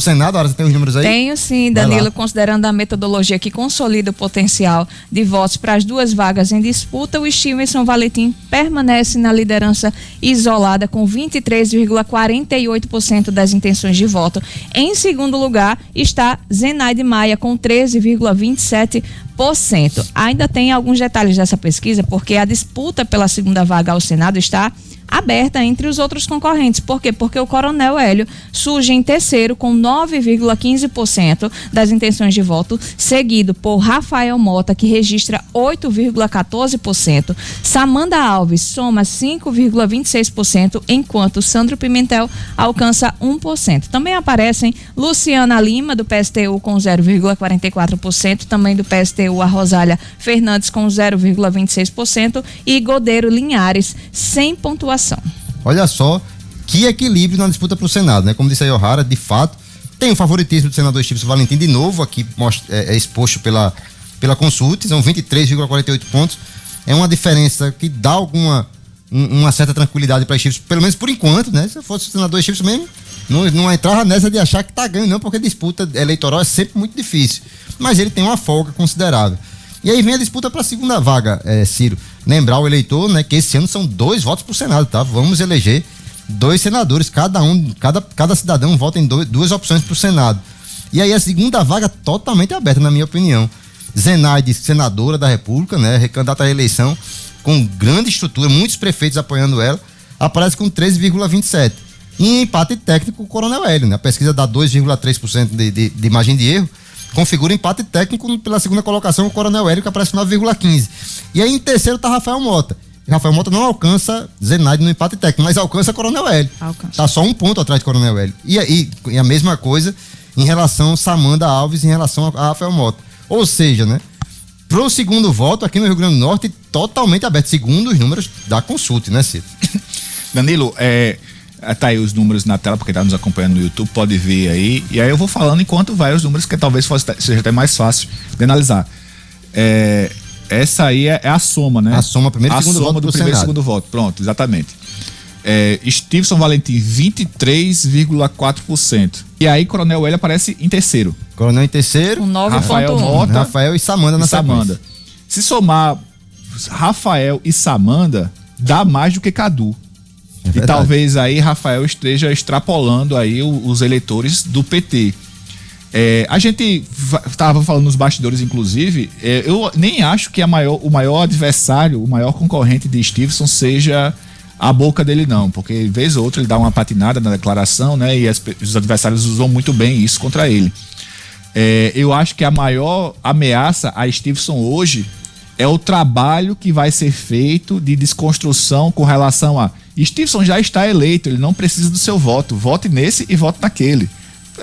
Senado, você tem os números aí? Tenho sim, Danilo, considerando a metodologia que consolida o potencial de votos para as duas vagas em disputa, o Stevenson Valentim permanece na liderança isolada com 23,48% das intenções de voto. Em segundo lugar está Zenaide Maia com 13,27%. Ainda tem alguns detalhes dessa pesquisa, porque a disputa pela segunda vaga ao Senado está aberta entre os outros concorrentes. Por quê? Porque o Coronel Hélio surge em terceiro com 9,15% das intenções de voto, seguido por Rafael Mota, que registra 8,14%. Samanda Alves soma 5,26%, enquanto Sandro Pimentel alcança 1%. Também aparecem Luciana Lima, do PSTU, com 0,44%, também do PSTU a Rosália Fernandes com 0,26% e Godeiro Linhares sem pontuação. Olha só que equilíbrio na disputa para o Senado, né? Como disse a O'Hara, de fato, tem o favoritismo do senador Stevenson Valentim, de novo aqui exposto pela consulta, são 23,48 pontos. É uma diferença que dá uma certa tranquilidade para Stevenson, pelo menos por enquanto, né? Se eu fosse o senador Stevenson mesmo, não entrava nessa de achar que tá ganhando, não, porque disputa eleitoral é sempre muito difícil. Mas ele tem uma folga considerável. E aí vem a disputa para a segunda vaga, Ciro. Lembrar o eleitor, né, que esse ano são 2 votos para o Senado, tá? Vamos eleger 2 senadores, cada cidadão vota em 2 opções para o Senado. E aí a segunda vaga totalmente aberta, na minha opinião. Zenaide, senadora da República, né, recandidata à reeleição, com grande estrutura, muitos prefeitos apoiando ela, aparece com 13,27%. E em empate técnico, o Coronel Hélio, né? A pesquisa dá 2,3% de margem de erro, configura empate técnico pela segunda colocação, o Coronel Hélio, que aparece 9,15%. E aí em terceiro está Rafael Mota. Rafael Mota não alcança Zenaide no empate técnico, mas alcança Coronel Hélio. Está só 1 ponto atrás de Coronel Hélio. E a mesma coisa em relação a Samanda Alves, em relação a Rafael Mota. Ou seja, né? Pro segundo voto, aqui no Rio Grande do Norte, totalmente aberto, segundo os números da consulta, né, Ciro? Danilo, tá aí os números na tela, porque tá nos acompanhando no YouTube, pode ver aí, e aí eu vou falando enquanto vai os números, que talvez seja até mais fácil de analisar. Essa aí é a soma, né? A soma, primeiro e segundo voto do primeiro e segundo voto, pronto, exatamente. Stevenson Valentim, 23,4%. E aí Coronel Hélio aparece em terceiro. Coronel em terceiro, Rafael Mota, Rafael e Samanda na sequência. Se somar Rafael e Samanda, dá mais do que Cadu. E talvez aí Rafael esteja extrapolando aí os eleitores do PT. A gente estava falando nos bastidores, inclusive, eu nem acho que o maior adversário, o maior concorrente de Stevenson seja a boca dele, não, porque vez ou outra ele dá uma patinada na declaração, né? E os adversários usam muito bem isso contra ele. Eu acho que a maior ameaça a Stevenson hoje é o trabalho que vai ser feito de desconstrução com relação a Stevenson já está eleito, ele não precisa do seu voto, vote nesse e vote naquele.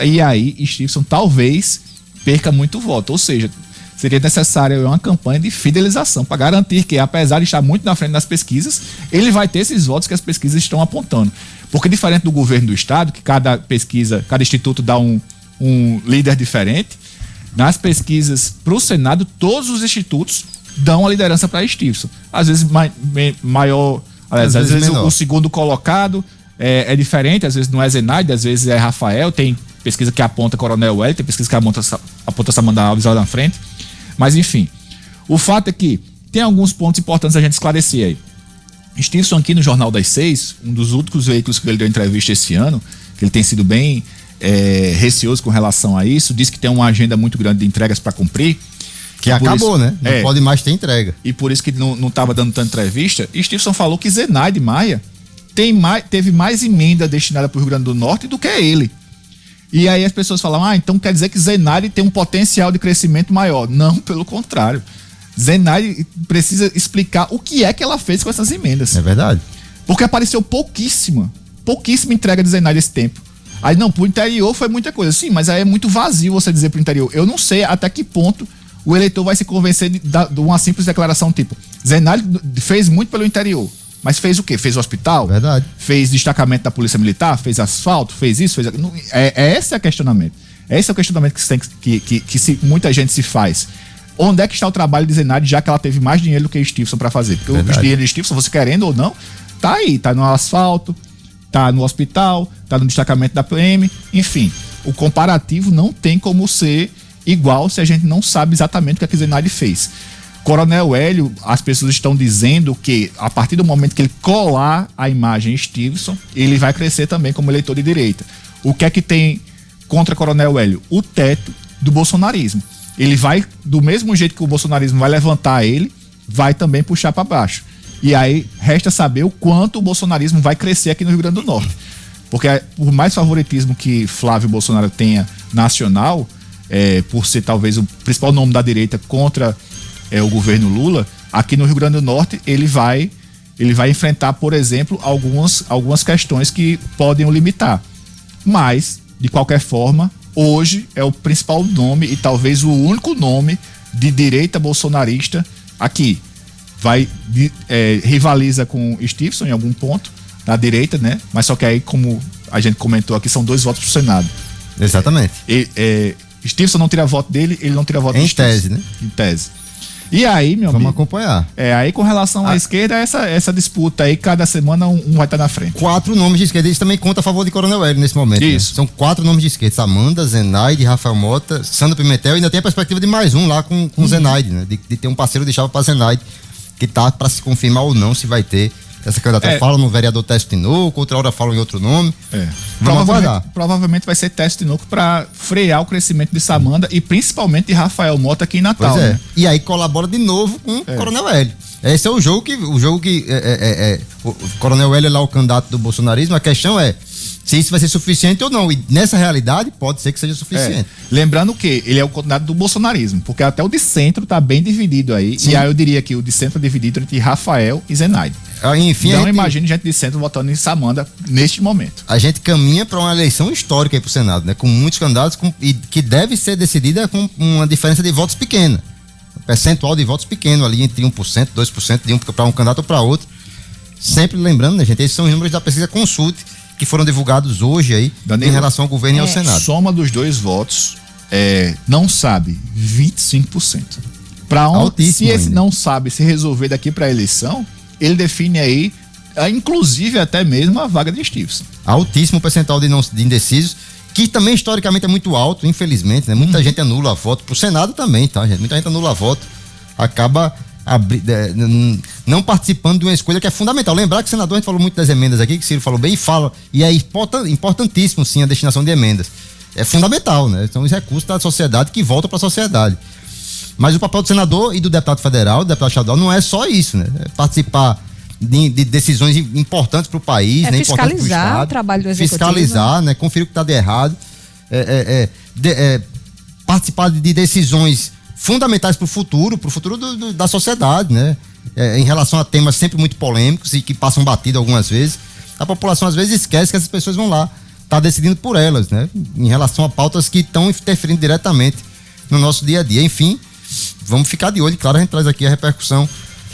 E aí Stevenson talvez perca muito voto, ou seja, seria necessária uma campanha de fidelização para garantir que, apesar de estar muito na frente das pesquisas, ele vai ter esses votos que as pesquisas estão apontando. Porque diferente do governo do estado, que cada pesquisa, cada instituto dá um líder diferente, nas pesquisas para o Senado, todos os institutos dão a liderança para Stevenson. Às vezes maior, às vezes o segundo colocado é diferente, às vezes não é Zenaide, às vezes é Rafael, tem pesquisa que aponta Coronel Hélio, tem pesquisa que aponta Samanda Alves lá na frente. Mas enfim, o fato é que tem alguns pontos importantes a gente esclarecer aí. Stevenson aqui no Jornal das 6, um dos únicos veículos que ele deu entrevista esse ano, que ele tem sido bem receoso com relação a isso, diz que tem uma agenda muito grande de entregas para cumprir. Que acabou, né? Não pode mais ter entrega. E por isso que não estava dando tanta entrevista. E Stevenson falou que Zenaide Maia teve mais emenda destinada para o Rio Grande do Norte do que ele. E aí as pessoas falam, então quer dizer que Zenaide tem um potencial de crescimento maior. Não, pelo contrário. Zenaide precisa explicar o que é que ela fez com essas emendas. É verdade. Porque apareceu pouquíssima entrega de Zenaide esse tempo. Aí não, pro interior foi muita coisa. Sim, mas aí é muito vazio você dizer pro interior. Eu não sei até que ponto o eleitor vai se convencer de uma simples declaração tipo, Zenaide fez muito pelo interior. Mas fez o quê? Fez hospital? Verdade. Fez destacamento da Polícia Militar? Fez asfalto? Fez isso? Fez aquilo? Esse é o questionamento. Esse é o questionamento que muita gente se faz. Onde é que está o trabalho de Zenaide, já que ela teve mais dinheiro do que Stevenson para fazer? Porque o dinheiro de Stevenson, você querendo ou não, tá aí. Tá no asfalto, tá no hospital, tá no destacamento da PM, enfim. o comparativo não tem como ser igual se a gente não sabe exatamente o que a Zenaide fez. Coronel Hélio, as pessoas estão dizendo que a partir do momento que ele colar a imagem Stevenson, ele vai crescer também como eleitor de direita. O que é que tem contra Coronel Hélio? O teto do bolsonarismo. Ele vai, do mesmo jeito que o bolsonarismo vai levantar ele, vai também puxar para baixo. E aí resta saber o quanto o bolsonarismo vai crescer aqui no Rio Grande do Norte. Porque por mais favoritismo que Flávio Bolsonaro tenha nacional, por ser talvez o principal nome da direita contra o governo Lula, aqui no Rio Grande do Norte ele vai enfrentar, por exemplo, algumas questões que podem o limitar. Mas, de qualquer forma, hoje é o principal nome e talvez o único nome de direita bolsonarista aqui. Rivaliza com Stevenson em algum ponto, na direita, né? Mas só que aí, como a gente comentou aqui, são 2 votos pro Senado. Exatamente. Stevenson não tira voto dele, ele não tira voto em tese, né? Em tese. E aí, meu amigo... Vamos acompanhar. Aí com relação à esquerda, essa disputa aí, cada semana um vai estar na frente. 4 nomes de esquerda, isso também conta a favor de Coronel Hélio nesse momento. Isso. Né? São 4 nomes de esquerda, Samanda, Zenaide, Rafael Mota, Sandro Pimentel, e ainda tem a perspectiva de mais um lá com Zenaide, né? De ter um parceiro de chapa para Zenaide, que tá para se confirmar ou não se vai ter essa candidatura. Fala no vereador Teste Tinoco, outra hora falam em outro nome. Vamos aguardar. Provavelmente vai ser Teste Tinoco para frear o crescimento de Samanda e principalmente de Rafael Mota aqui em Natal. Pois é. Né? E aí colabora de novo com o Coronel Hélio. Esse é o jogo que o Coronel Hélio é lá o candidato do bolsonarismo. A questão é se isso vai ser suficiente ou não. E nessa realidade pode ser que seja suficiente. Lembrando que ele é o candidato do bolsonarismo, porque até o de centro tá bem dividido aí. Sim. E aí eu diria que o de centro é dividido entre Rafael e Zenaide. Enfim, então imagine gente de centro votando em Samanda neste momento. A gente caminha para uma eleição histórica aí pro Senado, né? Com muitos candidatos e que deve ser decidida com uma diferença de votos pequena. Um percentual de votos pequeno ali, entre 1%, 2% de um para um candidato ou para outro. Sempre lembrando, né, gente? Esses são os números da pesquisa Consulte, que foram divulgados hoje aí, Danilo, em relação ao governo e ao Senado. Soma dos 2 votos, não sabe, 25%. Se esse não sabe se resolver daqui para a eleição, ele define aí, inclusive até mesmo a vaga de Stevenson. Altíssimo percentual de indecisos, que também historicamente é muito alto, infelizmente, né? Muita gente anula voto, pro Senado também, tá, gente? Muita gente anula voto, acaba não participando de uma escolha que é fundamental. Lembrar que o senador, a gente falou muito das emendas aqui, que Ciro falou bem, e é importantíssimo sim a destinação de emendas. É fundamental, né? São os recursos da sociedade que voltam para a sociedade. Mas o papel do senador e do deputado federal, do deputado estadual, não é só isso, né? É participar de decisões importantes para o país, né? Fiscalizar o trabalho do executivo. Fiscalizar, né? Conferir o que está de errado. Participar de decisões fundamentais para o futuro da sociedade, né? Em relação a temas sempre muito polêmicos e que passam batido algumas vezes. A população às vezes esquece que essas pessoas vão lá estar decidindo por elas, né? Em relação a pautas que estão interferindo diretamente no nosso dia a dia. Enfim, vamos ficar de olho. Claro, a gente traz aqui a repercussão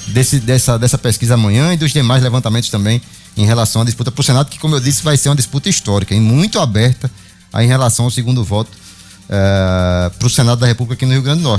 dessa pesquisa amanhã e dos demais levantamentos também em relação à disputa para o Senado, que, como eu disse, vai ser uma disputa histórica e muito aberta aí em relação ao segundo voto para o Senado da República aqui no Rio Grande do Norte.